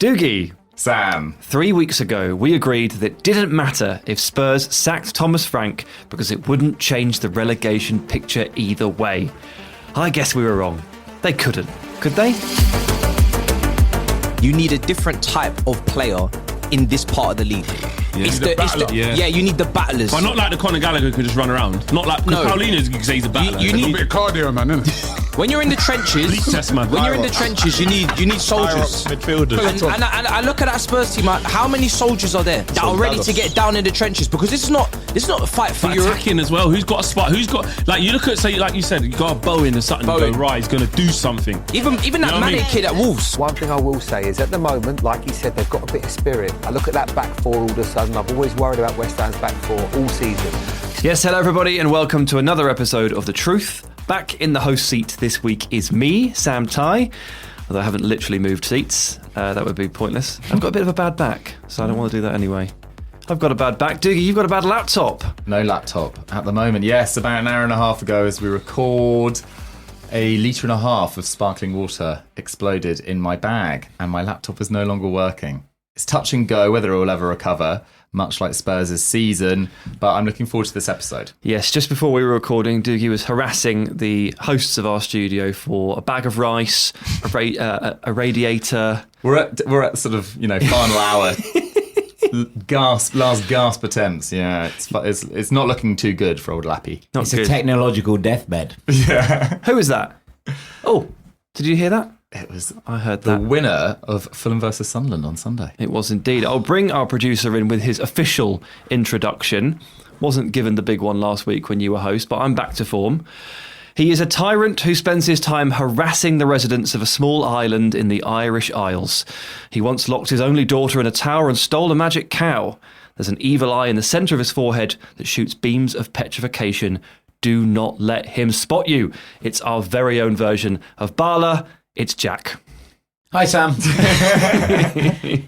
Dougie. Sam. 3 weeks ago, we agreed that it didn't matter if Spurs sacked Thomas Frank because it wouldn't change the relegation picture either way. I guess we were wrong. They couldn't. Could they? You need a different type of player in this part of the league. Yeah. You need the battlers. But not like the Conor Gallagher who can just run around. Not like Paulina's can say he's a battler. You need a bit of cardio, man, isn't it? When you're in the trenches, you need soldiers. Midfielders. And I look at that Spurs team. How many soldiers are there that are ready to get down in the trenches? Because this is not a fight for Europe. Attacking as well. Who's got a spot? Who's got you look at like you said, you got a Bowen or something. Go right. He's going to do something. Even that Manic kid at Wolves. One thing I will say is at the moment, like he said, they've got a bit of spirit. I look at that back four all of a sudden. I've always worried about West Ham's back four all season. Yes, hello everybody and welcome to another episode of The Truth. Back in the host seat this week is me, Sam Tighe, although I haven't literally moved seats. That would be pointless. I've got a bit of a bad back, so I don't want to do that anyway. I've got a bad back. Dougie, you've got a bad laptop. No laptop at the moment. Yes, about an hour and a half ago as we record, a litre and a half of sparkling water exploded in my bag and my laptop is no longer working. It's touch and go whether it will ever recover, much like Spurs' season, but I'm looking forward to this episode. Yes, just before we were recording, Dougie was harassing the hosts of our studio for a bag of rice, a radiator. We're at sort of, final hour. Last gasp attempts. Yeah, it's not looking too good for old Lappy. It's a technological deathbed. Yeah. Who is that? Oh, did you hear that? I heard the that. winner of Fulham versus Sunderland on Sunday. It was indeed. I'll bring our producer in with his official introduction. Wasn't given the big one last week when you were host, but I'm back to form. He is a tyrant who spends his time harassing the residents of a small island in the Irish Isles. He once locked his only daughter in a tower and stole a magic cow. There's an evil eye in the centre of his forehead that shoots beams of petrification. Do not let him spot you. It's our very own version of Bala. It's Jack. Hi, Sam.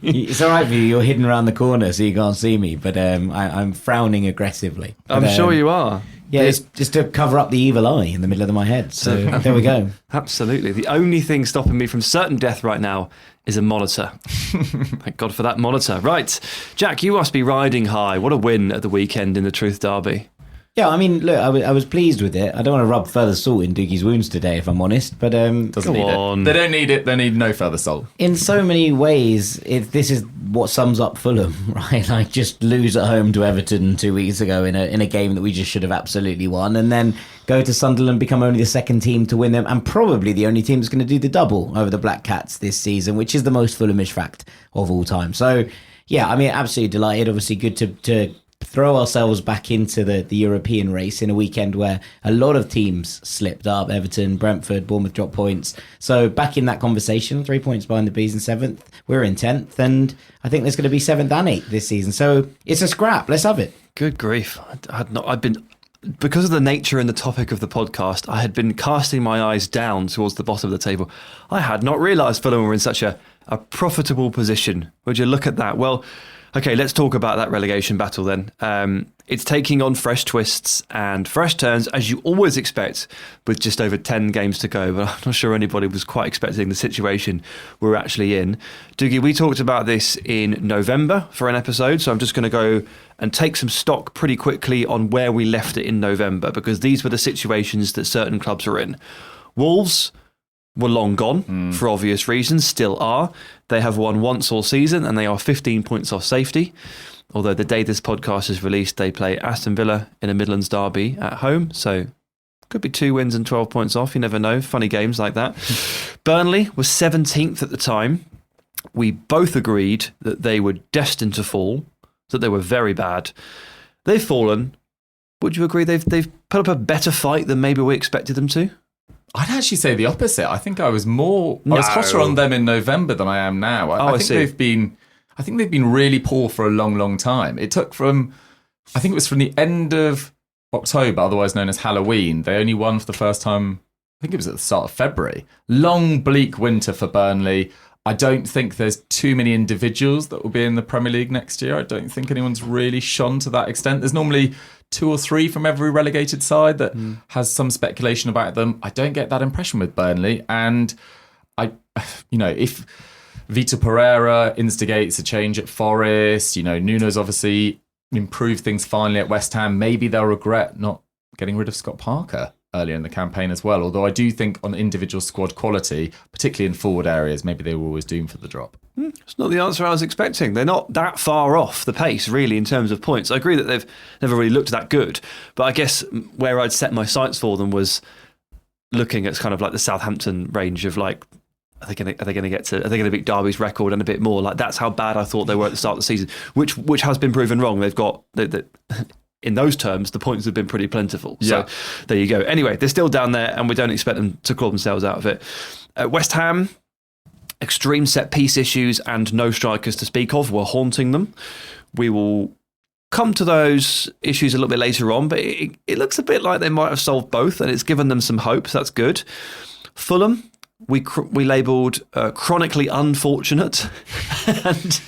It's all right for you. You're hidden around the corner so you can't see me, but I'm frowning aggressively. But, I'm sure you are. Yeah, it's just to cover up the evil eye in the middle of my head. So there we go. Absolutely. The only thing stopping me from certain death right now is a monitor. Thank God for that monitor. Right. Jack, you must be riding high. What a win at the weekend in the Truth Derby. Yeah, I mean, look, I was pleased with it. I don't want to rub further salt in Dougie's wounds today, if I'm honest, but doesn't need it. They don't need it. They need no further salt. In so many ways, this is what sums up Fulham, right? Like just lose at home to Everton 2 weeks ago in a game that we just should have absolutely won, and then go to Sunderland, become only the second team to win them, and probably the only team that's going to do the double over the Black Cats this season, which is the most Fulhamish fact of all time. So, yeah, I mean, absolutely delighted. Obviously, good to throw ourselves back into the European race in a weekend where a lot of teams slipped up. Everton, Brentford, Bournemouth dropped points. So back in that conversation, 3 points behind the Bees in 7th. We're in 10th, and I think there's going to be 7th and 8th this season. So it's a scrap. Let's have it. Good grief. Because of the nature and the topic of the podcast, I had been casting my eyes down towards the bottom of the table. I had not realised Fulham were in such a profitable position. Would you look at that? Well, okay, let's talk about that relegation battle then. It's taking on fresh twists and fresh turns, as you always expect, with just over 10 games to go. But I'm not sure anybody was quite expecting the situation we're actually in. Dougie, we talked about this in November for an episode, so I'm just going to go and take some stock pretty quickly on where we left it in November, because these were the situations that certain clubs are in. Wolves were long gone for obvious reasons, still are. They have won once all season and they are 15 points off safety. Although the day this podcast is released, they play Aston Villa in a Midlands derby at home. So could be 2 wins and 12 points off. You never know. Funny games like that. Burnley was 17th at the time. We both agreed that they were destined to fall, that they were very bad. They've fallen. Would you agree they've put up a better fight than maybe we expected them to? I'd actually say the opposite. I think I was hotter on them in November than I am now. I think they've been really poor for a long, long time. It took from the end of October, otherwise known as Halloween. They only won for the first time, I think it was at the start of February. Long, bleak winter for Burnley. I don't think there's too many individuals that will be in the Premier League next year. I don't think anyone's really shone to that extent. There's normally 2 or 3 from every relegated side that has some speculation about them. I don't get that impression with Burnley. And if Vitor Pereira instigates a change at Forest. Nuno's obviously improved things finally at West Ham. Maybe they'll regret not getting rid of Scott Parker earlier in the campaign as well. Although I do think on individual squad quality, particularly in forward areas, maybe they were always doomed for the drop. It's not the answer I was expecting. They're not that far off the pace, really, in terms of points. I agree that they've never really looked that good. But I guess where I'd set my sights for them was looking at kind of like the Southampton range of like, are they going to beat Derby's record and a bit more? Like, that's how bad I thought they were at the start of the season, which has been proven wrong. They've got in those terms, the points have been pretty plentiful. So there you go. Anyway, they're still down there, and we don't expect them to claw themselves out of it. West Ham, extreme set piece issues and no strikers to speak of were haunting them. We will come to those issues a little bit later on, but it looks a bit like they might have solved both, and it's given them some hope. So that's good. Fulham, we labelled chronically unfortunate, and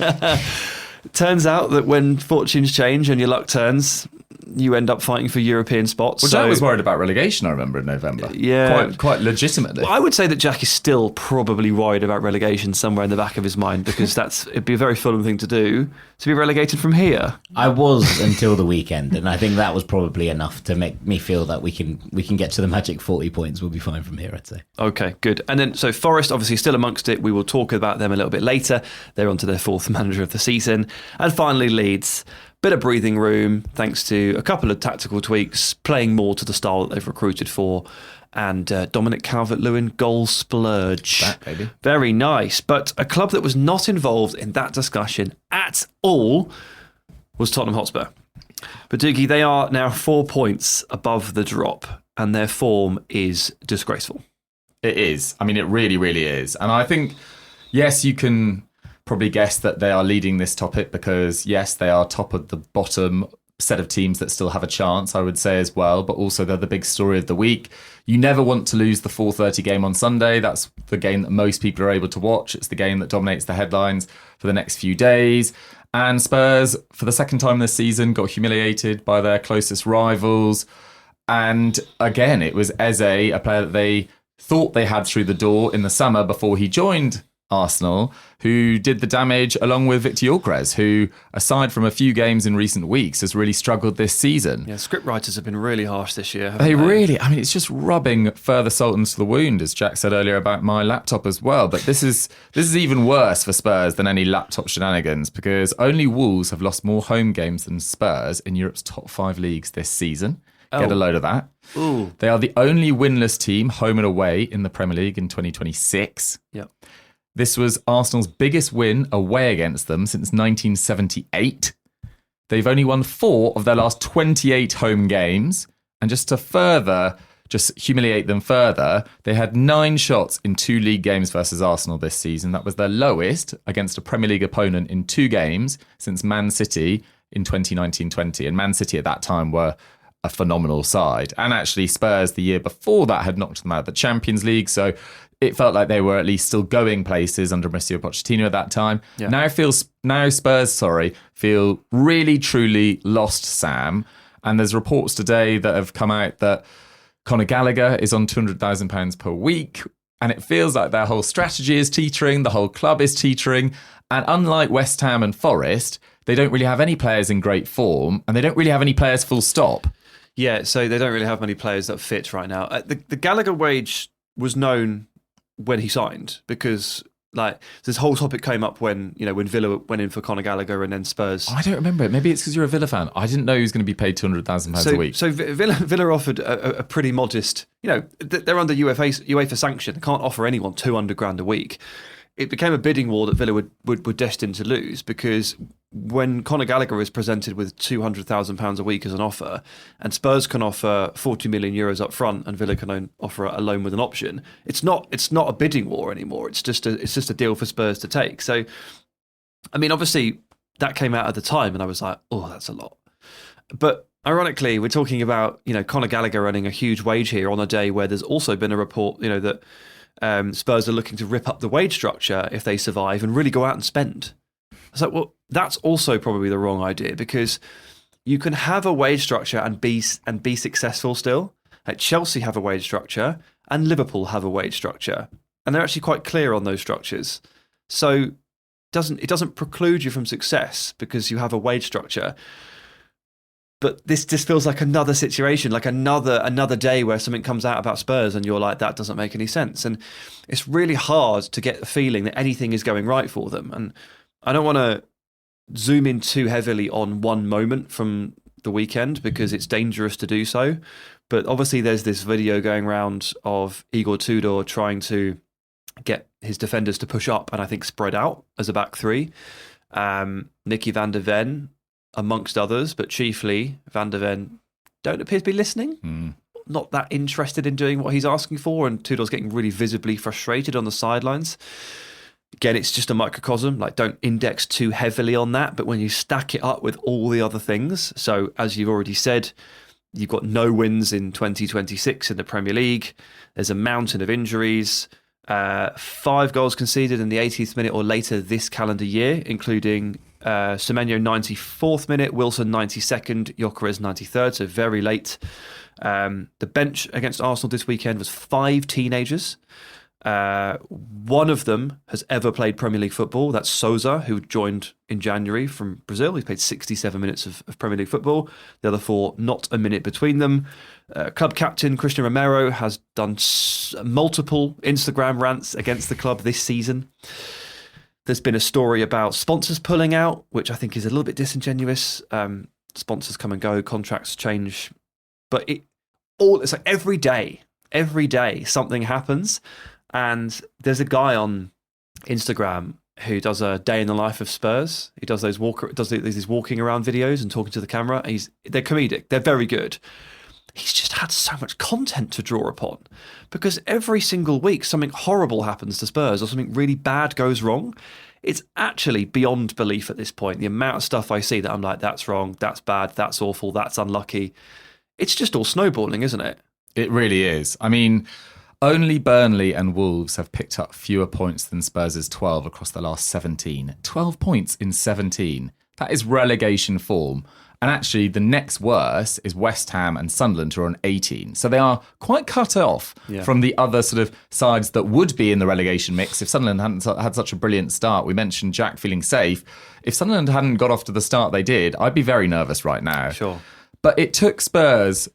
turns out that when fortunes change and your luck turns, you end up fighting for European spots. Well, Jack was worried about relegation, I remember, in November. Yeah. Quite legitimately. Well, I would say that Jack is still probably worried about relegation somewhere in the back of his mind, because it'd be a very Fulham thing to do, to be relegated from here. I was until the weekend, and I think that was probably enough to make me feel that we can get to the magic 40 points. We'll be fine from here, I'd say. Okay, good. And then, so Forest, obviously still amongst it. We will talk about them a little bit later. They're on to their fourth manager of the season. And finally, Leeds. Bit of breathing room, thanks to a couple of tactical tweaks, playing more to the style that they've recruited for, and Dominic Calvert-Lewin goal splurge. That, baby. Very nice. But a club that was not involved in that discussion at all was Tottenham Hotspur. But Dougie, they are now 4 points above the drop, and their form is disgraceful. It is. I mean, it really, really is. And I think, yes, you can probably guess that they are leading this topic because, yes, they are top of the bottom set of teams that still have a chance, I would say as well, but also they're the big story of the week. You never want to lose the 4:30 game on Sunday. That's the game that most people are able to watch. It's the game that dominates the headlines for the next few days. And Spurs, for the second time this season, got humiliated by their closest rivals. And again, it was Eze, a player that they thought they had through the door in the summer before he joined Arsenal, who did the damage along with Victor Gyökeres, who, aside from a few games in recent weeks, has really struggled this season. Yeah, script writers have been really harsh this year. They really, I mean, it's just rubbing further salt into the wound, as Jack said earlier about my laptop as well. But this is even worse for Spurs than any laptop shenanigans, because only Wolves have lost more home games than Spurs in Europe's top 5 leagues this season. Get a load of that. Ooh. They are the only winless team home and away in the Premier League in 2026. Yep. This was Arsenal's biggest win away against them since 1978. They've only won 4 of their last 28 home games. And just to just humiliate them further, they had 9 shots in 2 league games versus Arsenal this season. That was their lowest against a Premier League opponent in 2 games since Man City in 2019-20. And Man City at that time were a phenomenal side. And actually Spurs the year before that had knocked them out of the Champions League. So it felt like they were at least still going places under Mauricio Pochettino at that time. Yeah. Now Spurs feel really, truly lost, Sam. And there's reports today that have come out that Conor Gallagher is on £200,000 per week. And it feels like their whole strategy is teetering. The whole club is teetering. And unlike West Ham and Forest, they don't really have any players in great form. And they don't really have any players full stop. Yeah, so they don't really have many players that fit right now. The Gallagher wage was known when he signed, because like this whole topic came up when Villa went in for Conor Gallagher and then Spurs. I don't remember it. Maybe it's because you're a Villa fan. I didn't know he was going to be paid £200,000 a week. So Villa offered a pretty modest. They're under UEFA sanction. They can't offer anyone £200,000 a week. It became a bidding war that Villa were destined to lose, because when Conor Gallagher is presented with £200,000 a week as an offer, and Spurs can offer €40 million up front, and Villa can offer a loan with an option, it's not a bidding war anymore. It's just a deal for Spurs to take. So, I mean, obviously that came out at the time, and I was like, oh, that's a lot. But ironically, we're talking about Conor Gallagher earning a huge wage here on a day where there's also been a report that Spurs are looking to rip up the wage structure if they survive and really go out and spend. It's like, well, that's also probably the wrong idea, because you can have a wage structure and be successful still. Like Chelsea have a wage structure and Liverpool have a wage structure, and they're actually quite clear on those structures. So it doesn't preclude you from success because you have a wage structure. But this just feels like another situation, like another day where something comes out about Spurs and you're like, that doesn't make any sense. And it's really hard to get the feeling that anything is going right for them. And I don't want to zoom in too heavily on one moment from the weekend because it's dangerous to do so. But obviously there's this video going around of Igor Tudor trying to get his defenders to push up and I think spread out as a back three. Nicky van der Ven, amongst others, but chiefly Van der Ven, don't appear to be listening. Not that interested in doing what he's asking for, and Tudor's getting really visibly frustrated on the sidelines. Again, it's just a microcosm, like don't index too heavily on that, but when you stack it up with all the other things, so as you've already said, you've got no wins in 2026 in the Premier League, there's a mountain of injuries, 5 goals conceded in the 80th minute or later this calendar year, including Semenyo 94th minute, Wilson 92nd, Gyökeres 93rd, so very late. The bench against Arsenal this weekend was 5 teenagers. One of them has ever played Premier League football. That's Sousa, who joined in January from Brazil. He's played 67 minutes of Premier League football. The other 4, not a minute between them. Club captain Christian Romero has done multiple Instagram rants against the club this season. There's been a story about sponsors pulling out, which I think is a little bit disingenuous. Sponsors come and go, contracts change. But it's like every day something happens. And there's a guy on Instagram who does a day in the life of Spurs. He does these walking around videos and talking to the camera. They're comedic. They're very good. He's just had so much content to draw upon because every single week something horrible happens to Spurs or something really bad goes wrong. It's actually beyond belief at this point. The amount of stuff I see that I'm like, that's wrong, that's bad, that's awful, that's unlucky. It's just all snowballing, isn't it? It really is. I mean, only Burnley and Wolves have picked up fewer points than Spurs' 12 across the last 17. 12 points in 17. That is relegation form. And actually, the next worst is West Ham and Sunderland, who are on 18. So they are quite cut off from the other sort of sides that would be in the relegation mix if Sunderland hadn't had such a brilliant start. We mentioned Jack feeling safe. If Sunderland hadn't got off to the start they did, I'd be very nervous right now. Sure. But it took Spurs'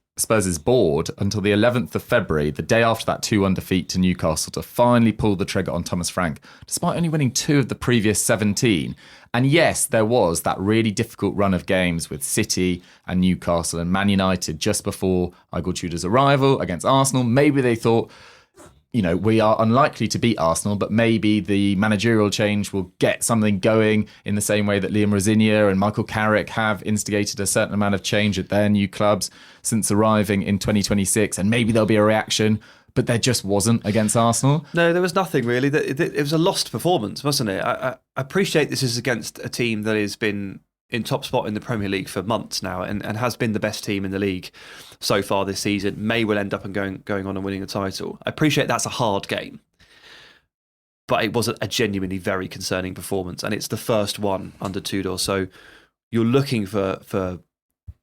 board until the 11th of February, the day after that 2-1 defeat to Newcastle, to finally pull the trigger on Thomas Frank, despite only winning 2 of the previous 17. And yes, there was that really difficult run of games with City and Newcastle and Man United just before Igor Tudor's arrival against Arsenal. Maybe they thought, we are unlikely to beat Arsenal, but maybe the managerial change will get something going in the same way that Liam Rosignol and Michael Carrick have instigated a certain amount of change at their new clubs since arriving in 2026. And maybe there'll be a reaction, but there just wasn't against Arsenal. No, there was nothing really. It was a lost performance, wasn't it? I appreciate this is against a team that has been in top spot in the Premier League for months now and has been the best team in the league so far this season, may well end up and going on and winning the title. I appreciate that's a hard game, but it was a genuinely very concerning performance, and it's the first one under Tudor. So you're looking for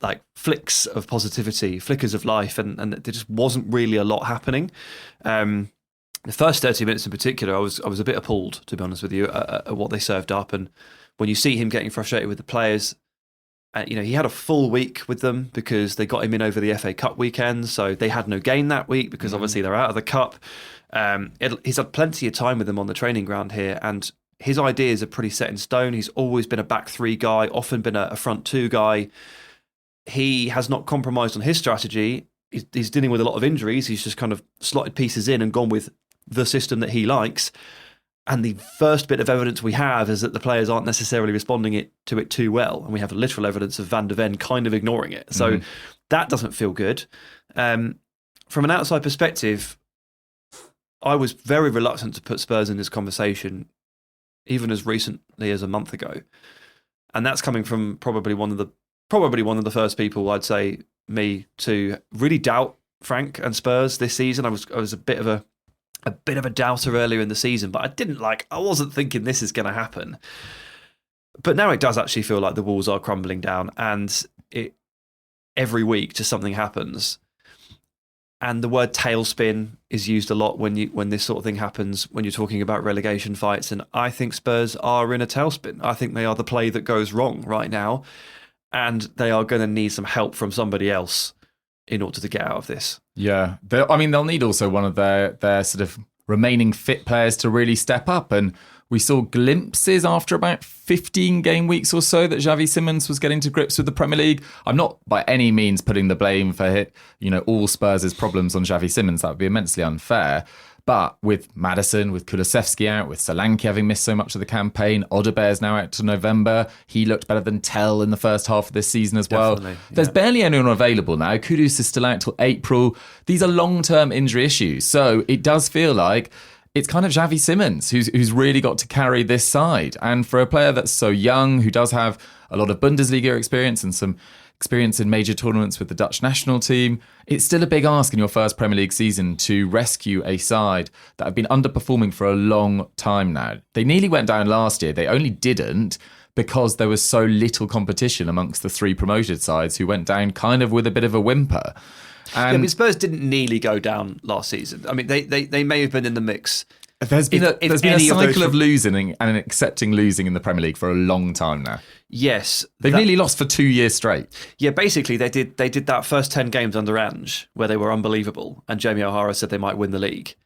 like flicks of positivity, flickers of life, and there just wasn't really a lot happening. The first 30 minutes in particular, I was a bit appalled, to be honest with you, at what they served up. And when you see him getting frustrated with the players, he had a full week with them because they got him in over the FA Cup weekend, so they had no game that week because obviously they're out of the Cup. He's had plenty of time with them on the training ground here, and his ideas are pretty set in stone. He's always been a back 3 guy, often been a front 2 guy. He has not compromised on his strategy. He's dealing with a lot of injuries. He's just kind of slotted pieces in and gone with the system that he likes. And the first bit of evidence we have is that the players aren't necessarily responding to it too well. And we have literal evidence of Van der Ven kind of ignoring it. So that doesn't feel good. From an outside perspective, I was very reluctant to put Spurs in this conversation, even as recently as a month ago. And that's coming from probably one of the first people, I'd say, me, to really doubt Frank and Spurs this season. I was a bit of a doubter earlier in the season, but I wasn't thinking this is going to happen. But now it does actually feel like the walls are crumbling down, and every week just something happens. And the word tailspin is used a lot when this sort of thing happens, when you're talking about relegation fights. And I think Spurs are in a tailspin. I think they are the play that goes wrong right now. And they are going to need some help from somebody else in order to get out of this. Yeah. They'll need also one of their sort of remaining fit players to really step up. And we saw glimpses after about 15 game weeks or so that Xavi Simons was getting to grips with the Premier League. I'm not by any means putting the blame for all Spurs' problems on Xavi Simons. That would be immensely unfair. But with Maddison, with Kulusevski out, with Solanke having missed so much of the campaign, Odebear's now out to November. He looked better than Tell in the first half of this season as well. Definitely, yeah. There's barely anyone available now. Kudus is still out till April. These are long-term injury issues. So it does feel like it's kind of Xavi Simons who's really got to carry this side. And for a player that's so young, who does have a lot of Bundesliga experience and some experience in major tournaments with the Dutch national team, it's still a big ask in your first Premier League season to rescue a side that have been underperforming for a long time now. They nearly went down last year. They only didn't because there was so little competition amongst the three promoted sides who went down kind of with a bit of a whimper. And Spurs didn't nearly go down last season. I mean, they may have been in the mix. There's been a cycle of losing and accepting losing in the Premier League for a long time now. Yes. They've nearly lost for 2 years straight. Yeah, basically they did that first 10 games under Ange where they were unbelievable and Jamie O'Hara said they might win the league.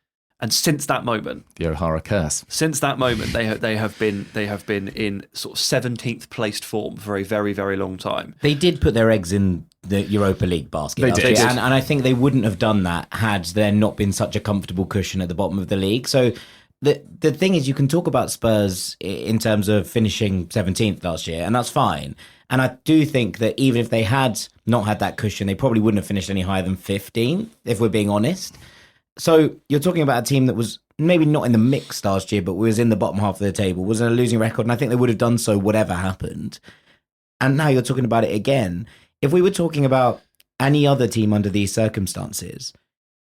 And since that moment, the O'Hara curse. Since that moment, they have been in sort of 17th placed form for a very, very long time. They did put their eggs in the Europa League basket. They did. And I think they wouldn't have done that had there not been such a comfortable cushion at the bottom of the league. So the thing is, you can talk about Spurs in terms of finishing 17th last year, and that's fine. And I do think that even if they had not had that cushion, they probably wouldn't have finished any higher than 15th, if we're being honest. So you're talking about a team that was maybe not in the mix last year, but was in the bottom half of the table, was in a losing record, and I think they would have done so whatever happened. And now you're talking about it again. If we were talking about any other team under these circumstances,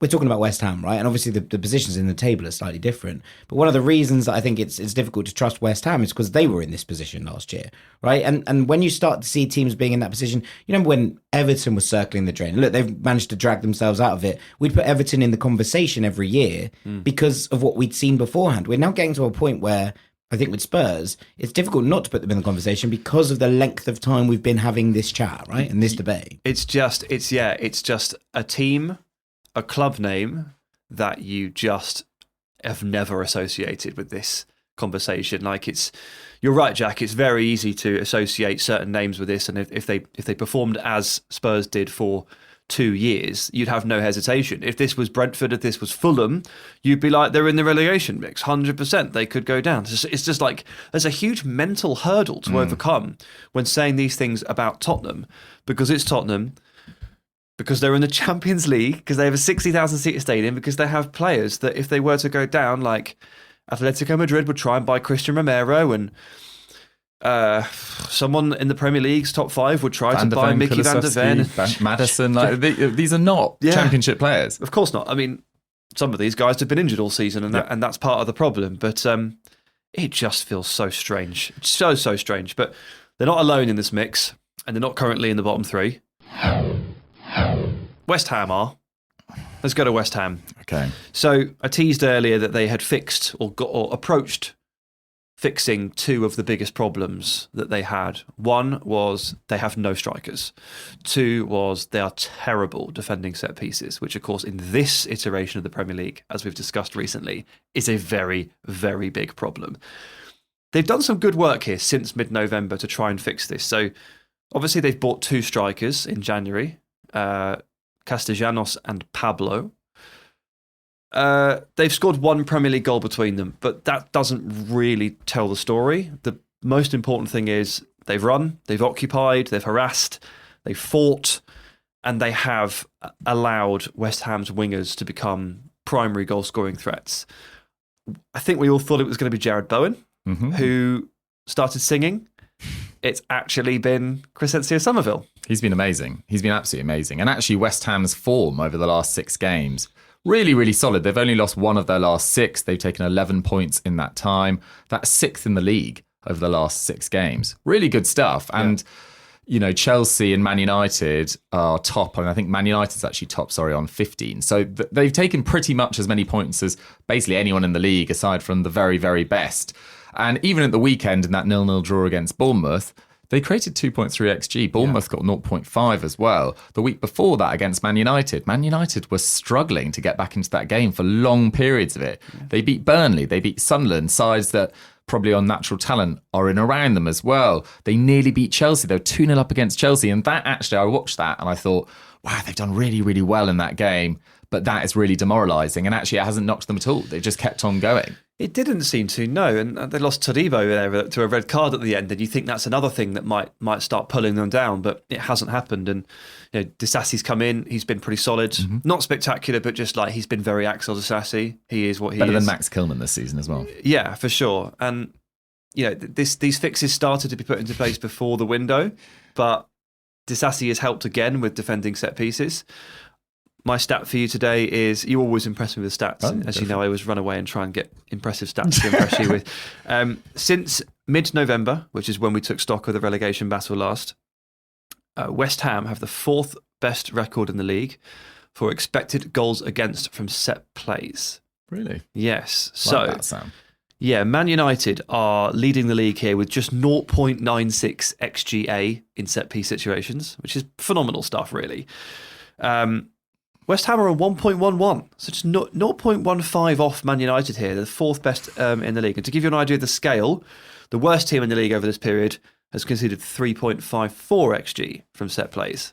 we're talking about West Ham, right? And obviously the positions in the table are slightly different. But one of the reasons that I think it's difficult to trust West Ham is because they were in this position last year, right? And when you start to see teams being in that position, you know, when Everton was circling the drain, look, they've managed to drag themselves out of it. We'd put Everton in the conversation every year because of what we'd seen beforehand. We're now getting to a point where I think with Spurs, it's difficult not to put them in the conversation because of the length of time we've been having this chat, right? And this debate. It's just a team, a club name that you just have never associated with this conversation. You're right, Jack. It's very easy to associate certain names with this, and if they performed as Spurs did for 2 years, you'd have no hesitation. If this was Brentford, if this was Fulham, you'd be like, they're in the relegation mix, 100%. They could go down. It's just like there's a huge mental hurdle to overcome when saying these things about Tottenham, because it's Tottenham. Because they're in the Champions League, because they have a 60,000 seat stadium, because they have players that if they were to go down, like Atletico Madrid would try and buy Christian Romero, and someone in the Premier League's top 5 would try to buy Mickey van der Ven. Maddison, these are not Championship players. Of course not. I mean, some of these guys have been injured all season, and that's part of the problem. But it just feels so strange. So strange. But they're not alone in this mix, and they're not currently in the bottom 3. West Ham are. Let's go to West Ham. Okay. So I teased earlier that they had fixed or approached fixing 2 of the biggest problems that they had. 1 was they have no strikers. 2 was they are terrible defending set pieces, which of course in this iteration of the Premier League, as we've discussed recently, is a very, very big problem. They've done some good work here since mid-November to try and fix this. So obviously they've bought 2 strikers in January. Castellanos and Pablo. They've scored 1 Premier League goal between them, but that doesn't really tell the story. The most important thing is they've run, they've occupied, they've harassed, they've fought, and they have allowed West Ham's wingers to become primary goal-scoring threats. I think we all thought it was going to be Jared Bowen, who started singing. It's actually been Crescencio Somerville. He's been amazing. He's been absolutely amazing. And actually West Ham's form over the last 6 games, really, really solid. They've only lost 1 of their last 6. They've taken 11 points in that time. That's 6th in the league over the last 6 games. Really good stuff. And, Chelsea and Man United are top, and I think Man United's actually top, on 15. So they've taken pretty much as many points as basically anyone in the league, aside from the very, very best. And even at the weekend in that 0-0 draw against Bournemouth, they created 2.3 XG. Bournemouth got 0.5 as well. The week before that against Man United was struggling to get back into that game for long periods of it. Yeah. They beat Burnley, they beat Sunderland, sides that probably on natural talent are in around them as well. They nearly beat Chelsea. They were 2-0 up against Chelsea. And that actually, I watched that and I thought, wow, they've done really, really well in that game. But that is really demoralising. And actually, it hasn't knocked them at all. They've just kept on going. It didn't seem to, no. And they lost Todibo there to a red card at the end. And you think that's another thing that might start pulling them down, but it hasn't happened. And Disasi's come in. He's been pretty solid. Mm-hmm. Not spectacular, but just like he's been very Axel Disasi. He is what he is. Better than Max Kilman this season as well. Yeah, for sure. And these fixes started to be put into place before the window, but Disasi has helped again with defending set pieces. My stat for you today is, you always impress me with stats. Oh, as you know, I always run away and try and get impressive stats to impress you with. Since mid-November, which is when we took stock of the relegation battle last, West Ham have the 4th best record in the league for expected goals against from set plays. Really? Yes. Like that, Sam. Yeah, Man United are leading the league here with just 0.96 XGA in set-piece situations, which is phenomenal stuff, really. West Ham are on 1.11, so just 0.15 off Man United here. They're the 4th best in the league. And to give you an idea of the scale, the worst team in the league over this period has conceded 3.54 XG from set plays.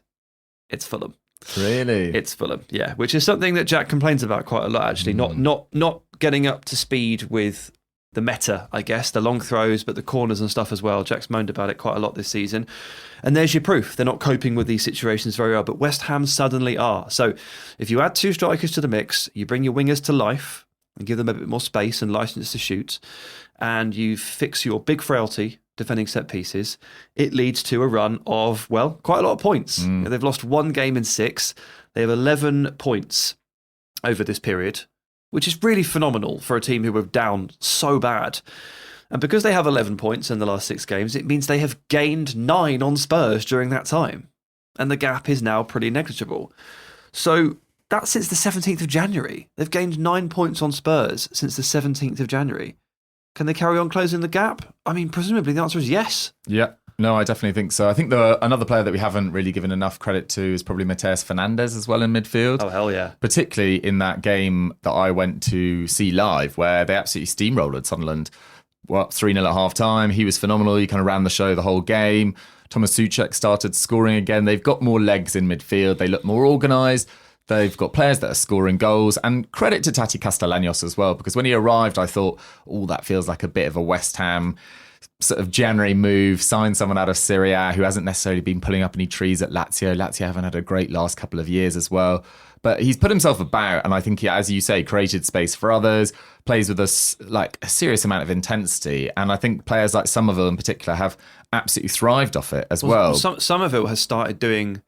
It's Fulham. Really? It's Fulham, yeah, which is something that Jack complains about quite a lot, actually. Not getting up to speed with the meta, I guess, the long throws, but the corners and stuff as well. Jack's moaned about it quite a lot this season. And there's your proof. They're not coping with these situations very well, but West Ham suddenly are. So if you add 2 strikers to the mix, you bring your wingers to life and give them a bit more space and license to shoot, and you fix your big frailty defending set pieces, it leads to a run of, well, quite a lot of points. They've lost 1 game in 6. They have 11 points over this period, which is really phenomenal for a team who were down so bad. And because they have 11 points in the last 6 games, it means they have gained 9 on Spurs during that time. And the gap is now pretty negligible. So that's since the 17th of January. They've gained 9 points on Spurs since the 17th of January. Can they carry on closing the gap? I mean, presumably the answer is yes. Yeah. No, I definitely think so. I think another player that we haven't really given enough credit to is probably Mateus Fernandes as well in midfield. Oh, hell yeah. Particularly in that game that I went to see live where they absolutely steamrolled Sunderland. 3-0 at half-time. He was phenomenal. He kind of ran the show the whole game. Thomas Souček started scoring again. They've got more legs in midfield. They look more organised. They've got players that are scoring goals. And credit to Tati Castellanos as well, because when he arrived, I thought, that feels like a bit of a West Ham sort of January move, sign someone out of Serie A who hasn't necessarily been pulling up any trees at Lazio. Lazio haven't had a great last couple of years as well. But he's put himself about, and I think he, as you say, created space for others, plays with a serious amount of intensity. And I think players like Somerville in particular have absolutely thrived off it as well. Somerville has started doing...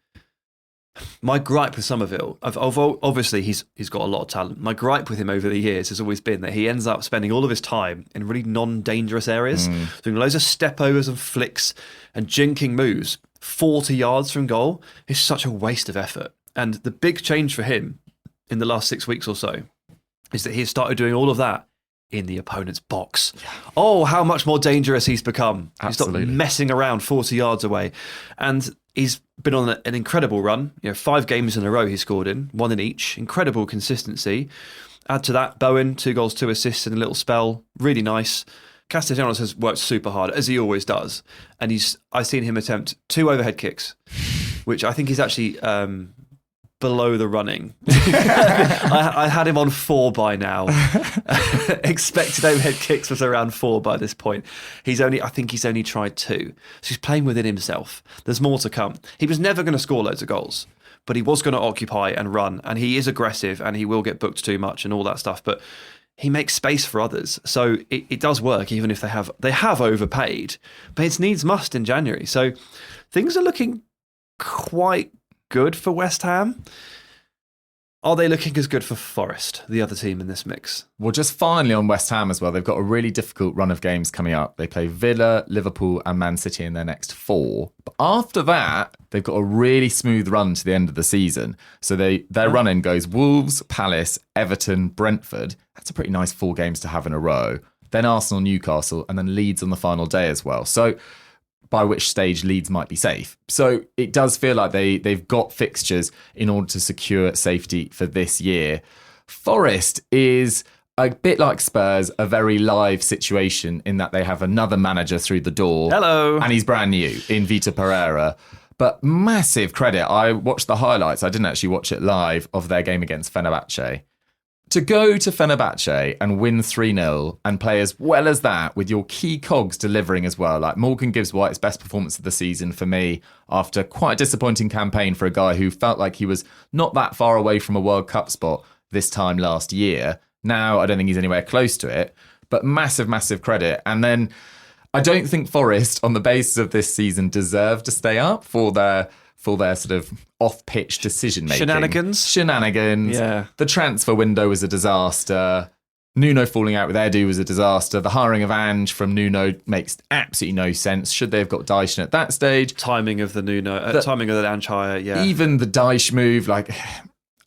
My gripe with Somerville, obviously he's got a lot of talent. My gripe with him over the years has always been that he ends up spending all of his time in really non-dangerous areas, doing loads of step-overs and flicks and jinking moves 40 yards from goal. It's such a waste of effort. And the big change for him in the last 6 weeks or so is that he's started doing all of that in the opponent's box. Yeah. Oh, how much more dangerous he's become. Absolutely. He's stopped messing around 40 yards away. And he's been on an incredible run. 5 games in a row he scored in, 1 in each. Incredible consistency. Add to that, Bowen, 2 goals, 2 assists in a little spell. Really nice. Castellanos has worked super hard, as he always does. And I've seen him attempt 2 overhead kicks, which I think is actually... below the running. I had him on 4 by now. Expected overhead kicks was around 4 by this point. I think he's only tried 2. So he's playing within himself. There's more to come. He was never going to score loads of goals, but he was going to occupy and run, and he is aggressive, and he will get booked too much and all that stuff, but he makes space for others. So it does work, even if they have overpaid, but it's needs must in January. So things are looking quite good for West Ham. Are they looking as good for Forest, the other team in this mix? Well, just finally on West Ham as well, they've got a really difficult run of games coming up. They play Villa, Liverpool and Man City in their next 4. But after that, they've got a really smooth run to the end of the season. So their run-in goes Wolves, Palace, Everton, Brentford. That's a pretty nice 4 games to have in a row. Then Arsenal, Newcastle, and then Leeds on the final day as well. So by which stage Leeds might be safe. So it does feel like they've got fixtures in order to secure safety for this year. Forest is a bit like Spurs, a very live situation in that they have another manager through the door. Hello. And he's brand new in Vitor Pereira. But massive credit. I watched the highlights. I didn't actually watch it live of their game against Fenerbahce. To go to Fenerbahce and win 3-0 and play as well as that with your key cogs delivering as well, like Morgan Gibbs-White's best performance of the season for me after quite a disappointing campaign for a guy who felt like he was not that far away from a World Cup spot this time last year. Now, I don't think he's anywhere close to it, but massive, massive credit. And then I don't think Forest, on the basis of this season, deserve to stay up for their sort of off-pitch decision-making. Shenanigans. Yeah. The transfer window was a disaster. Nuno falling out with Edu was a disaster. The hiring of Ange from Nuno makes absolutely no sense. Should they have got Dyche in at that stage? Timing of the timing of the Ange hire, yeah. Even the Dyche move, like...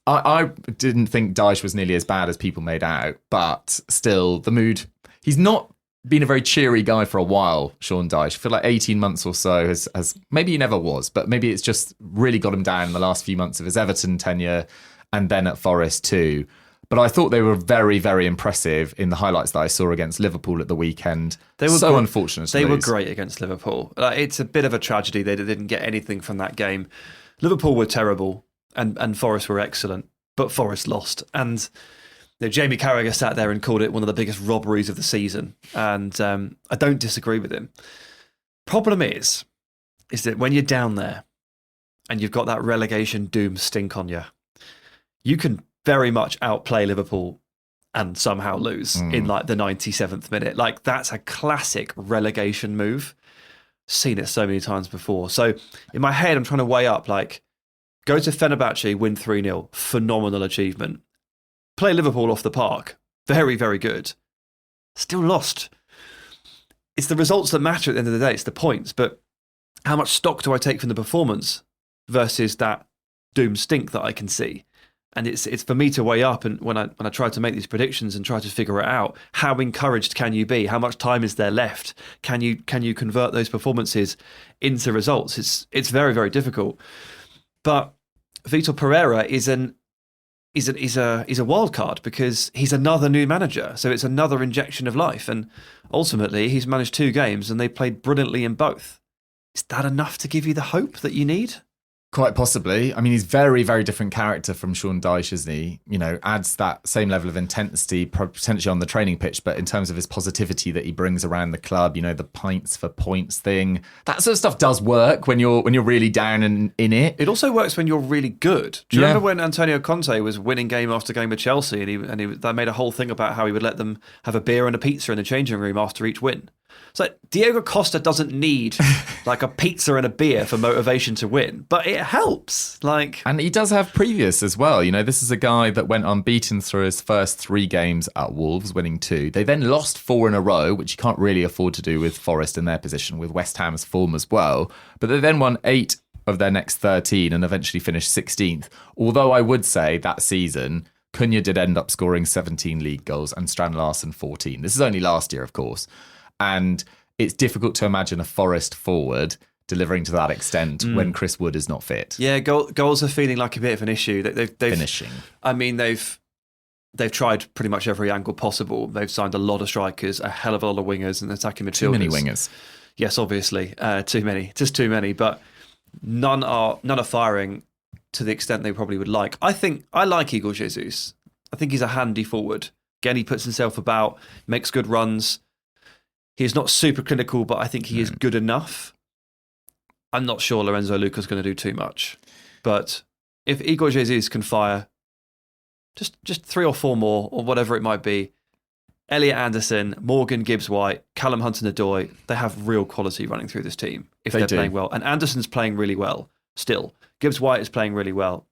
I didn't think Dyche was nearly as bad as people made out, but still, the mood... He's not been a very cheery guy for a while, Sean Dyche. I feel like 18 months or so has maybe he never was, but maybe it's just really got him down in the last few months of his Everton tenure and then at Forest too. But I thought they were very, very impressive in the highlights that I saw against Liverpool at the weekend. They were so unfortunate to They were lose. great against Liverpool. It's a bit of a tragedy they didn't get anything from that game. Liverpool were terrible and Forest were excellent, but Forest lost. And Jamie Carragher sat there and called it one of the biggest robberies of the season. And I don't disagree with him. Problem is that when you're down there and you've got that relegation doom stink on you, you can very much outplay Liverpool and somehow lose in like the 97th minute. Like that's a classic relegation move. Seen it so many times before. So in my head, I'm trying to weigh up like go to Fenerbahce, win 3-0, phenomenal achievement. Play Liverpool off the park. Very, very good. Still lost. It's the results that matter at the end of the day. It's the points. But how much stock do I take from the performance versus that doom stink that I can see? And it's for me to weigh up. And when I try to make these predictions and try to figure it out, how encouraged can you be? How much time is there left? Can you convert those performances into results? It's very, very difficult. But Vitor Pereira is a wild card because he's another new manager. So it's another injection of life. And ultimately, he's managed 2 games and they played brilliantly in both. Is that enough to give you the hope that you need? Quite possibly. I mean, he's very, very different character from Sean Dyche, isn't he? You know, adds that same level of intensity potentially on the training pitch, but in terms of his positivity that he brings around the club, you know, the pints for points thing, that sort of stuff does work when you're really down and in it. It also works when you're really good. Do you remember when Antonio Conte was winning game after game with Chelsea, and they made a whole thing about how he would let them have a beer and a pizza in the changing room after each win? It's like Diego Costa doesn't need like a pizza and a beer for motivation to win, but it helps. And he does have previous as well. You know, this is a guy that went unbeaten through his first 3 games at Wolves, winning 2. They then lost 4 in a row, which you can't really afford to do with Forest in their position, with West Ham's form as well. But they then won 8 of their next 13 and eventually finished 16th. Although I would say that season, Cunha did end up scoring 17 league goals and Strand Larsen 14. This is only last year, of course. And it's difficult to imagine a Forest forward delivering to that extent when Chris Wood is not fit. Yeah, goals are feeling like a bit of an issue. They've finishing. I mean, they've tried pretty much every angle possible. They've signed a lot of strikers, a hell of a lot of wingers and attacking midfielders. Too many wingers. Yes, obviously, too many, just too many. But none are firing to the extent they probably would like. I like Igor Jesus. I think he's a handy forward. Again, he puts himself about, makes good runs. He's not super clinical, but I think he is good enough. I'm not sure Lorenzo Luca's going to do too much. But if Igor Jesus can fire just 3 or 4 more, or whatever it might be, Elliot Anderson, Morgan Gibbs-White, Callum Hudson-Odoi, they have real quality running through this team if they're playing well. And Anderson's playing really well still. Gibbs-White is playing really well.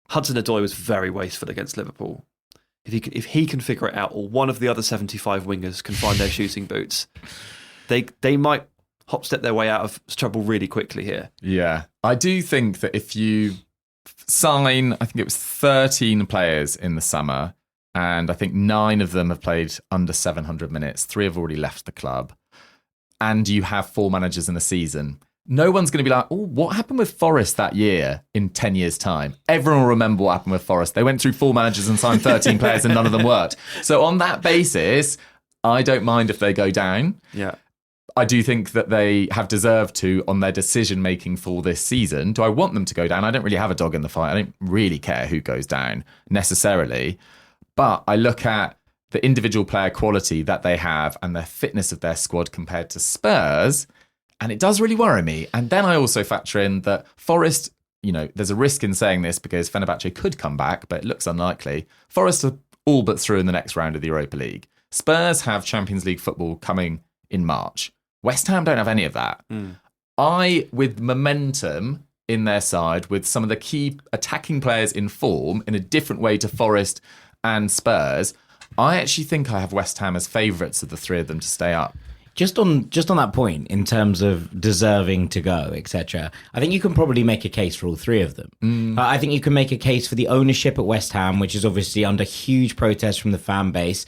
Hudson-Odoi was very wasteful against Liverpool. If he can figure it out, or one of the other 75 wingers can find their shooting boots, they might hop-step their way out of trouble really quickly here. Yeah. I do think that if you sign, I think it was 13 players in the summer, and I think 9 of them have played under 700 minutes. 3 have already left the club. And you have 4 managers in a season. No one's going to be like, oh, what happened with Forest that year in 10 years' time? Everyone will remember what happened with Forest. They went through 4 managers and signed 13 players and none of them worked. So on that basis, I don't mind if they go down. Yeah. I do think that they have deserved to on their decision-making for this season. Do I want them to go down? I don't really have a dog in the fight. I don't really care who goes down necessarily. But I look at the individual player quality that they have and the fitness of their squad compared to Spurs, and it does really worry me. And then I also factor in that Forest, there's a risk in saying this because Fenerbahce could come back, but it looks unlikely. Forest are all but through in the next round of the Europa League. Spurs have Champions League football coming in March. West Ham don't have any of that. With momentum in their side, with some of the key attacking players in form in a different way to Forest and Spurs, I actually think I have West Ham as favourites of the 3 of them to stay up. Just on that point, in terms of deserving to go, etc., I think you can probably make a case for all 3 of them. I think you can make a case for the ownership at West Ham, which is obviously under huge protest from the fan base,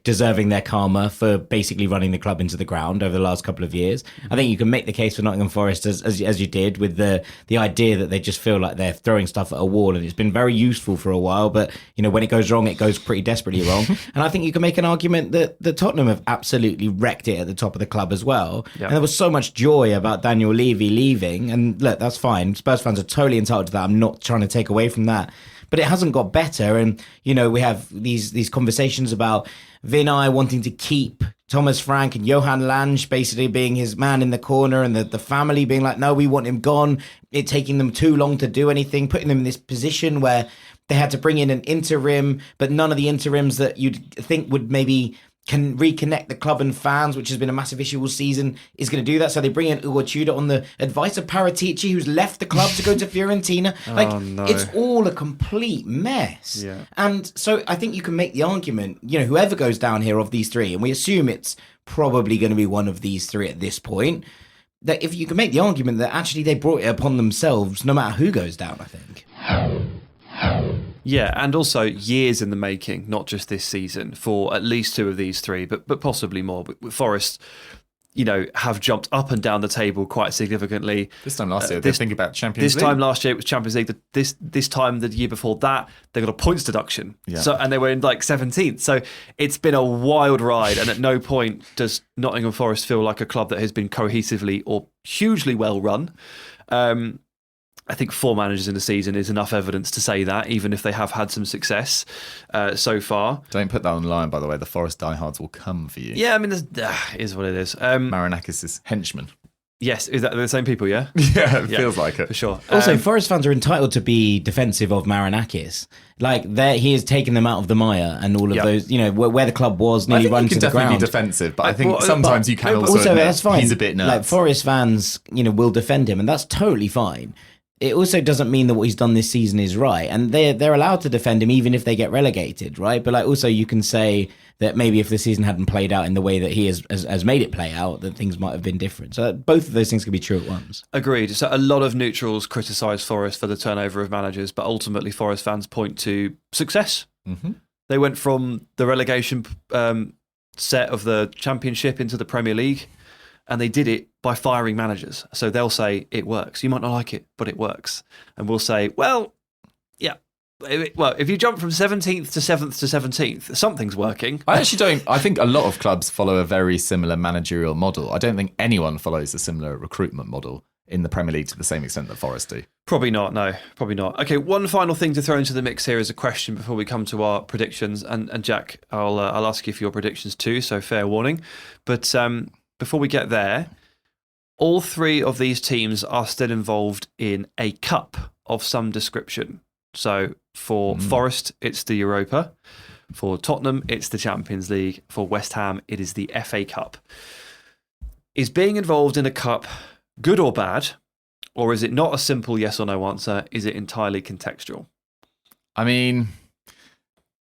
deserving their karma for basically running the club into the ground over the last couple of years. I think you can make the case for Nottingham Forest as you did, with the idea that they just feel like they're throwing stuff at a wall, and it's been very useful for a while, but when it goes wrong, it goes pretty desperately wrong. And I think you can make an argument that Tottenham have absolutely wrecked it at the top of the club as well. Yeah. And there was so much joy about Daniel Levy leaving, and look, that's fine. Spurs fans are totally entitled to that. I'm not trying to take away from that. But it hasn't got better. And, we have these conversations about Vinay wanting to keep Thomas Frank and Johan Lange basically being his man in the corner, and the family being like, no, we want him gone. It taking them too long to do anything, putting them in this position where they had to bring in an interim, but none of the interims that you'd think would maybe can reconnect the club and fans, which has been a massive issue all season, is going to do that. So they bring in Ugo Tudor on the advice of Paratici, who's left the club to go to Fiorentina. It's all a complete mess. Yeah. And so I think you can make the argument, whoever goes down here of these 3, and we assume it's probably going to be one of these 3 at this point, that if you can make the argument that actually they brought it upon themselves, no matter who goes down, I think. Yeah, and also years in the making, not just this season, for at least 2 of these 3, but possibly more. But Forest, have jumped up and down the table quite significantly. This time last year, they're thinking about Champions League. This time last year, it was Champions League. This time, the year before that, they got a points deduction. Yeah. And they were in 17th. So it's been a wild ride. And at no point does Nottingham Forest feel like a club that has been cohesively or hugely well run. I think 4 managers in the season is enough evidence to say that, even if they have had some success so far. Don't put that online, by the way. The Forest diehards will come for you. Yeah, I mean, it is what it is. Marinakis' henchman. Yes, is that the same people, yeah? Yeah, it feels like it. For sure. Also, Forest fans are entitled to be defensive of Marinakis. He has taken them out of the mire and all of those, where the club was nearly run to the ground. You can definitely be defensive, but I think sometimes you can also that's fine. He's a bit nuts. Forest fans, will defend him, and that's totally fine. It also doesn't mean that what he's done this season is right, and they're allowed to defend him even if they get relegated, right? But also you can say that maybe if the season hadn't played out in the way that he has made it play out, that things might have been different. So both of those things could be true at once. Agreed. So a lot of neutrals criticise Forest for the turnover of managers, but ultimately Forest fans point to success. Mm-hmm. They went from the relegation set of the Championship into the Premier League, and they did it by firing managers. So they'll say it works. You might not like it, but it works. And we'll say, well, yeah. Well, if you jump from 17th to 7th to 17th, something's working. I actually don't. I think a lot of clubs follow a very similar managerial model. I don't think anyone follows a similar recruitment model in the Premier League to the same extent that Forest do. Probably not, no. Probably not. Okay, one final thing to throw into the mix here is a question before we come to our predictions. And Jack, I'll ask you for your predictions too, so fair warning. But before we get there, all 3 of these teams are still involved in a cup of some description. So for Forest, it's the Europa. For Tottenham, it's the Champions League. For West Ham, it is the FA Cup. Is being involved in a cup good or bad? Or is it not a simple yes or no answer? Is it entirely contextual? I mean,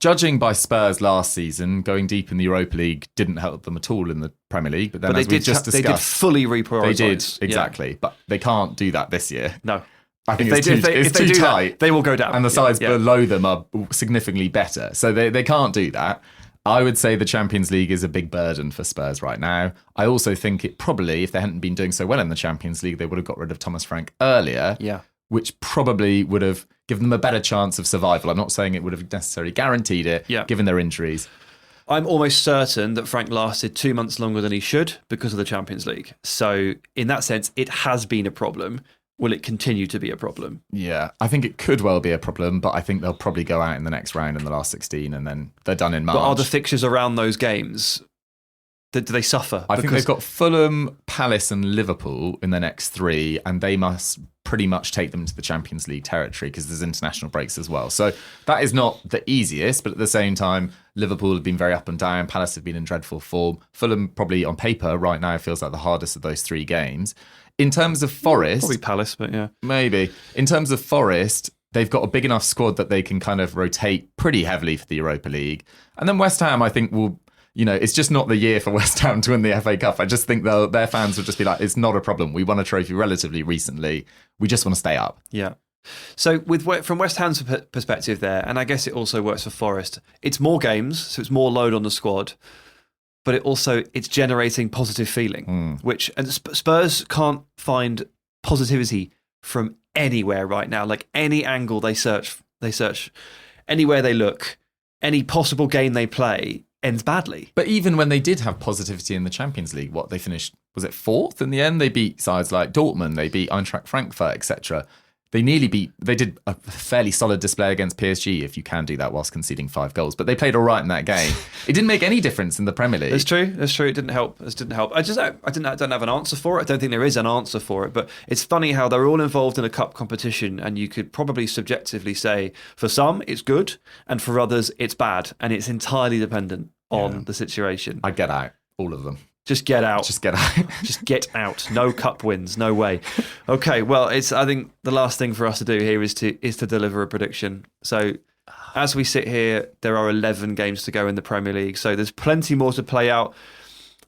judging by Spurs last season, going deep in the Europa League didn't help them at all in the Premier League. But then, as we just discussed, they did fully reprioritise. They did, exactly. But they can't do that this year. No. I think it's too tight. They will go down. And the sides below them are significantly better. So they can't do that. I would say the Champions League is a big burden for Spurs right now. I also think it probably, if they hadn't been doing so well in the Champions League, they would have got rid of Thomas Frank earlier, which probably would have given them a better chance of survival. I'm not saying it would have necessarily guaranteed it, given their injuries. I'm almost certain that Frank lasted 2 months longer than he should because of the Champions League. So in that sense, it has been a problem. Will it continue to be a problem? Yeah, I think it could well be a problem, but I think they'll probably go out in the next round in the last 16 and then they're done in March. But are the fixtures around those games, do they suffer? I think they've got Fulham, Palace and Liverpool in the next 3, and they must pretty much take them to the Champions League territory because there's international breaks as well. So that is not the easiest, but at the same time, Liverpool have been very up and down. Palace have been in dreadful form. Fulham probably on paper right now feels like the hardest of those 3 games. In terms of Forest... Probably Palace, but yeah. Maybe. In terms of Forest, they've got a big enough squad that they can kind of rotate pretty heavily for the Europa League. And then West Ham, I think, will... it's just not the year for West Ham to win the FA Cup. I just think their fans will just be like, it's not a problem. We won a trophy relatively recently. We just want to stay up. Yeah. So from West Ham's perspective there, and I guess it also works for Forest, it's more games, so it's more load on the squad. But it's generating positive feeling, and Spurs can't find positivity from anywhere right now. Like any angle they search, anywhere they look, any possible game they play ends badly. But even when they did have positivity in the Champions League, they finished, was it 4th in the end? They beat sides like Dortmund, they beat Eintracht Frankfurt, etc. They did a fairly solid display against PSG, if you can do that whilst conceding 5 goals. But they played all right in that game. It didn't make any difference in the Premier League. That's true. It didn't help. I don't have an answer for it. I don't think there is an answer for it. But it's funny how they're all involved in a cup competition, and you could probably subjectively say for some it's good, and for others it's bad, and it's entirely dependent on the situation. I'd get out, all of them. Just get out. Just get out. Just get out. No cup wins. No way. Okay. Well, I think the last thing for us to do here is to deliver a prediction. So, as we sit here, there are 11 games to go in the Premier League. So there's plenty more to play out.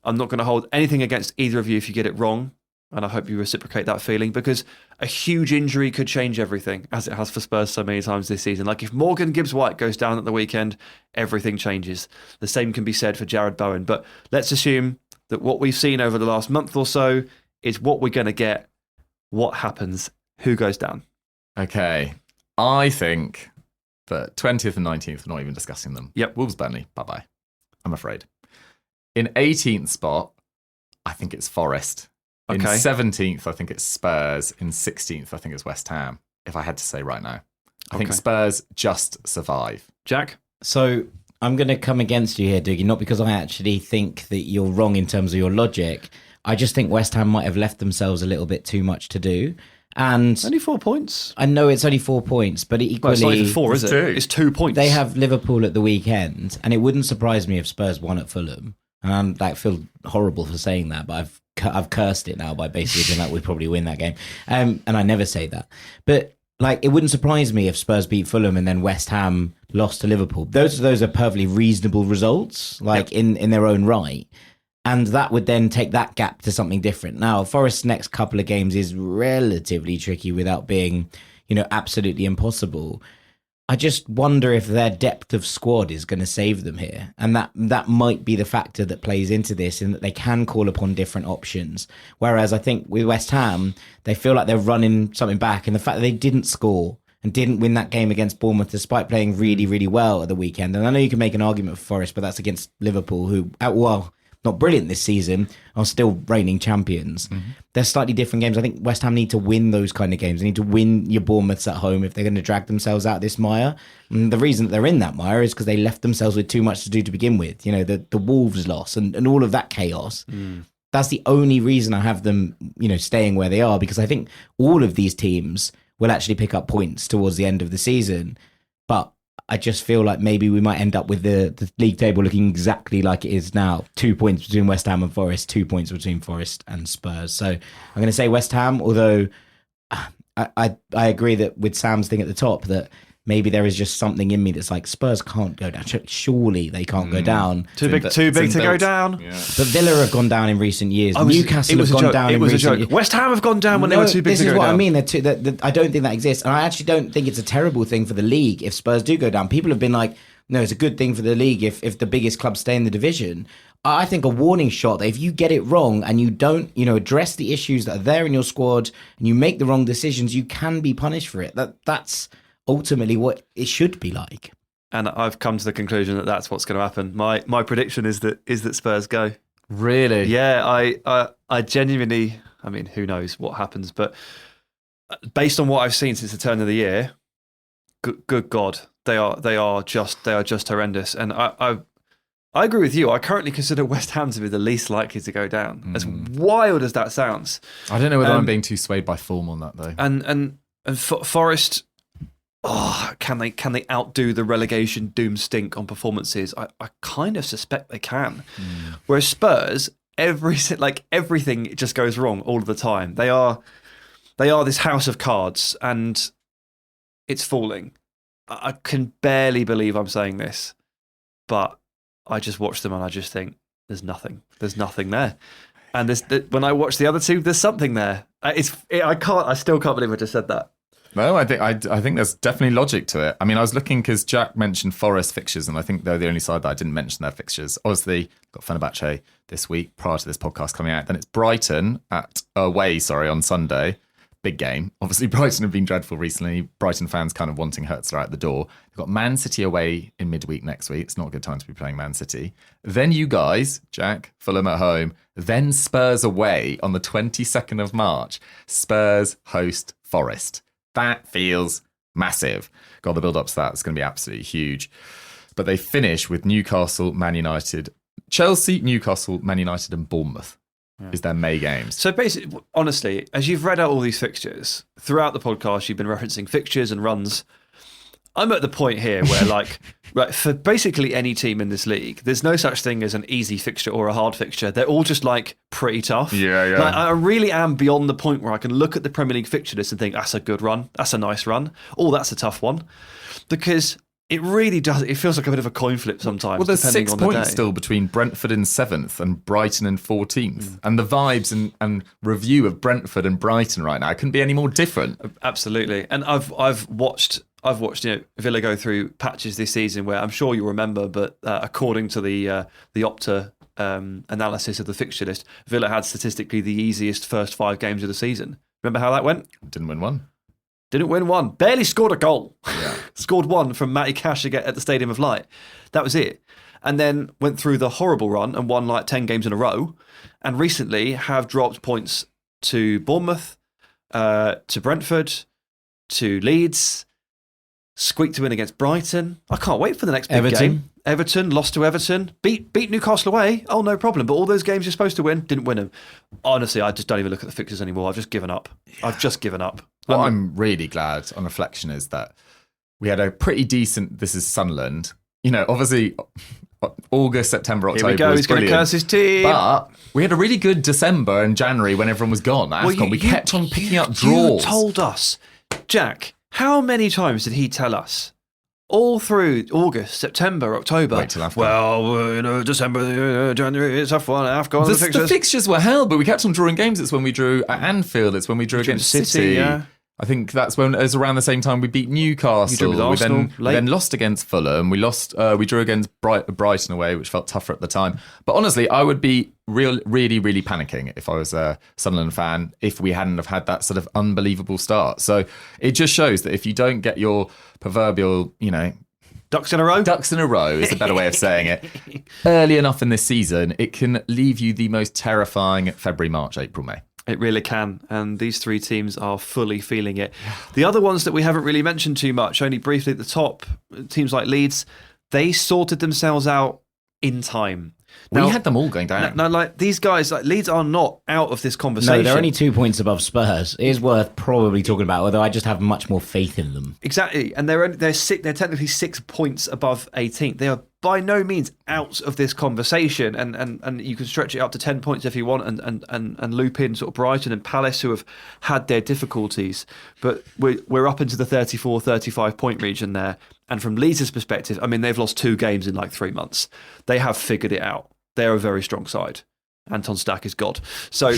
I'm not going to hold anything against either of you if you get it wrong, and I hope you reciprocate that feeling, because a huge injury could change everything, as it has for Spurs so many times this season. Like if Morgan Gibbs-White goes down at the weekend, everything changes. The same can be said for Jared Bowen. But let's assume that what we've seen over the last month or so is what we're going to get. What happens? Who goes down? Okay. I think that 20th and 19th, we're not even discussing them. Yep. Wolves, Burnley, bye-bye. I'm afraid. In 18th spot, I think it's Forest. In 17th, I think it's Spurs. In 16th, I think it's West Ham, if I had to say right now. I think Spurs just survive. Jack? So I'm going to come against you here, Dougie, not because I actually think that you're wrong in terms of your logic. I just think West Ham might have left themselves a little bit too much to do. And only 4 points. I know it's only 4 points, but equally... Well, it's not even 4, is it? It's 2 points. They have Liverpool at the weekend, and it wouldn't surprise me if Spurs won at Fulham. And I feel horrible for saying that, but I've cursed it now by basically saying that we'd probably win that game. And I never say that. But it wouldn't surprise me if Spurs beat Fulham and then West Ham lost to Liverpool. Those are perfectly reasonable results, in their own right. And that would then take that gap to something different. Now, Forest's next couple of games is relatively tricky without being, absolutely impossible. I just wonder if their depth of squad is going to save them here. And that might be the factor that plays into this, in that they can call upon different options. Whereas I think with West Ham, they feel like they're running something back. And the fact that they didn't score and didn't win that game against Bournemouth, despite playing really, really well at the weekend. And I know you can make an argument for Forest, but that's against Liverpool, who, not brilliant this season, are still reigning champions. Mm-hmm. They're slightly different games. I think West Ham need to win those kind of games. They need to win your Bournemouths at home if they're going to drag themselves out of this mire. And the reason that they're in that mire is because they left themselves with too much to do to begin with. The Wolves loss and all of that chaos. That's the only reason I have them, staying where they are, because I think all of these teams will actually pick up points towards the end of the season. But I just feel like maybe we might end up with the league table looking exactly like it is now. 2 points between West Ham and Forest, 2 points between Forest and Spurs. So I'm going to say West Ham, although I agree that with Sam's thing at the top, that maybe there is just something in me that's like, Spurs can't go down. Surely they can't go down. Too big to go down. Yeah. But Villa have gone down in recent years. Newcastle have gone down in recent years. West Ham have gone down when they were too big to go down. This is what I mean. I don't think that exists. And I actually don't think it's a terrible thing for the league if Spurs do go down. People have been like, no, it's a good thing for the league if the biggest clubs stay in the division. I think a warning shot that if you get it wrong and you don't, address the issues that are there in your squad and you make the wrong decisions, you can be punished for it. That's ultimately what it should be like. And I've come to the conclusion that that's what's going to happen. My prediction is that Spurs go. Really? Yeah, I genuinely. I mean, who knows what happens? But based on what I've seen since the turn of the year, good God, they are just horrendous. And I agree with you. I currently consider West Ham to be the least likely to go down. As wild as that sounds, I don't know whether I'm being too swayed by form on that though. And Forest. Oh, can they outdo the relegation doom stink on performances? I kind of suspect they can. Whereas Spurs, everything just goes wrong all of the time. They are this house of cards, and it's falling. I can barely believe I'm saying this, but I just watch them and I just think there's nothing there. And when I watch the other two, there's something there. I still can't believe I just said that. No, I think there's definitely logic to it. I mean, I was looking because Jack mentioned Forest fixtures, and I think they're the only side that I didn't mention their fixtures. Obviously, got Fenerbahce this week prior to this podcast coming out. Then it's Brighton away on Sunday. Big game. Obviously, Brighton have been dreadful recently. Brighton fans kind of wanting Hertzler out the door. They've got Man City away in midweek next week. It's not a good time to be playing Man City. Then you guys, Jack, Fulham at home. Then Spurs away on the 22nd of March. Spurs host Forest. That feels massive. God, the build-up to that is going to be absolutely huge. But they finish with Newcastle, Man United, Chelsea, Newcastle, Man United and Bournemouth is their May games. So basically, honestly, as you've read out all these fixtures, throughout the podcast, you've been referencing fixtures and runs. I'm at the point here where, right, for basically any team in this league, there's no such thing as an easy fixture or a hard fixture. They're all just pretty tough. Yeah. I really am beyond the point where I can look at the Premier League fixture list and think, that's a good run. That's a nice run. Oh, that's a tough one. Because it really does. It feels like a bit of a coin flip sometimes. Well, there's depending 6 on the points day. still between Brentford in 7th and Brighton in 14th. And the vibes and review of Brentford and Brighton right now couldn't be any more different. Absolutely. And I've watched Villa go through patches this season where I'm sure you'll remember, but according to the Opta analysis of the fixture list, Villa had statistically the easiest first 5 games of the season. Remember how that went? Didn't win one. Didn't win one. Barely scored a goal. Yeah. Scored one from Matty Cash at the Stadium of Light. That was it. And then went through the horrible run and won 10 games in a row. And recently have dropped points to Bournemouth, to Brentford, to Leeds, squeaked to win against Brighton. I can't wait for the next big game. Everton, lost to Everton. Beat Newcastle away. Oh, no problem. But all those games you're supposed to win, didn't win them. Honestly, I just don't even look at the fixtures anymore. I've just given up. What I'm really glad on reflection is that we had a pretty decent, this is Sunderland, obviously August, September, October. Here we go, he's going to curse his team. But we had a really good December and January when everyone was gone. We kept on picking up draws. You told us, Jack, how many times did he tell us? All through August, September, October. Wait till AFCON. Well, December, January, it's a tough one. AFCON, the fixtures were hell, but we kept on drawing games. It's when we drew at Anfield. It's when we drew against City. Yeah. I think that's when it was around the same time we beat Newcastle. You drew with Arsenal, we then lost against Fulham. We drew against Brighton away, which felt tougher at the time. But honestly, I would be really, really panicking if I was a Sunderland fan if we hadn't have had that sort of unbelievable start. So it just shows that if you don't get your proverbial, Ducks in a row? Ducks in a row is a better way of saying it. Early enough in this season, it can leave you the most terrifying February, March, April, May. It really can, and these 3 teams are fully feeling it. The other ones that we haven't really mentioned too much, only briefly at the top, teams like Leeds, they sorted themselves out in time. We had them all going down. No, these guys, Leeds are not out of this conversation. No, they're only 2 points above Spurs. It is worth probably talking about, although I just have much more faith in them. Exactly, and they're technically 6 points above 18th. They are by no means out of this conversation, and you can stretch it up to 10 points if you want, and loop in sort of Brighton and Palace, who have had their difficulties, but we're up into the 34-35 point region there. And from Leeds' perspective, I mean, they've lost 2 games in like 3 months. They have figured it out. They're a very strong side. Anton Stack is God. So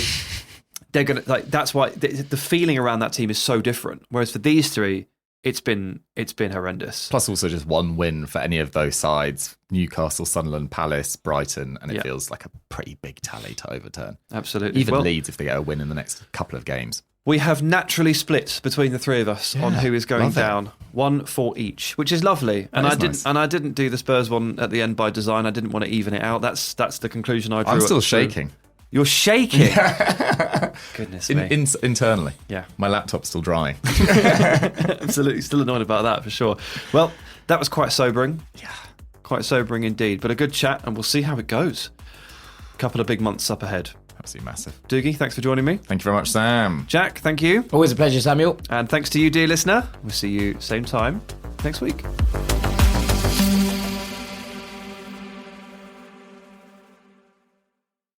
they're gonna that's why the feeling around that team is so different. Whereas for these 3, it's been horrendous. Plus, also just one win for any of those sides: Newcastle, Sunderland, Palace, Brighton, and it feels like a pretty big tally to overturn. Absolutely. Even Leeds, if they get a win in the next couple of games. We have naturally split between the 3 of us on who is going down. 1 for each, which is lovely. And I didn't do the Spurs one at the end by design. I didn't want to even it out. That's the conclusion I drew. I'm still shaking. You're shaking. Goodness me. Internally. Yeah. My laptop's still drying. Absolutely. Still annoyed about that for sure. Well, that was quite sobering. Yeah. Quite sobering indeed. But a good chat, and we'll see how it goes. A couple of big months up ahead. Absolutely massive. Dougie, thanks for joining me. Thank you very much, Sam. Jack, thank you. Always a pleasure, Samuel. And thanks to you, dear listener. We'll see you same time next week.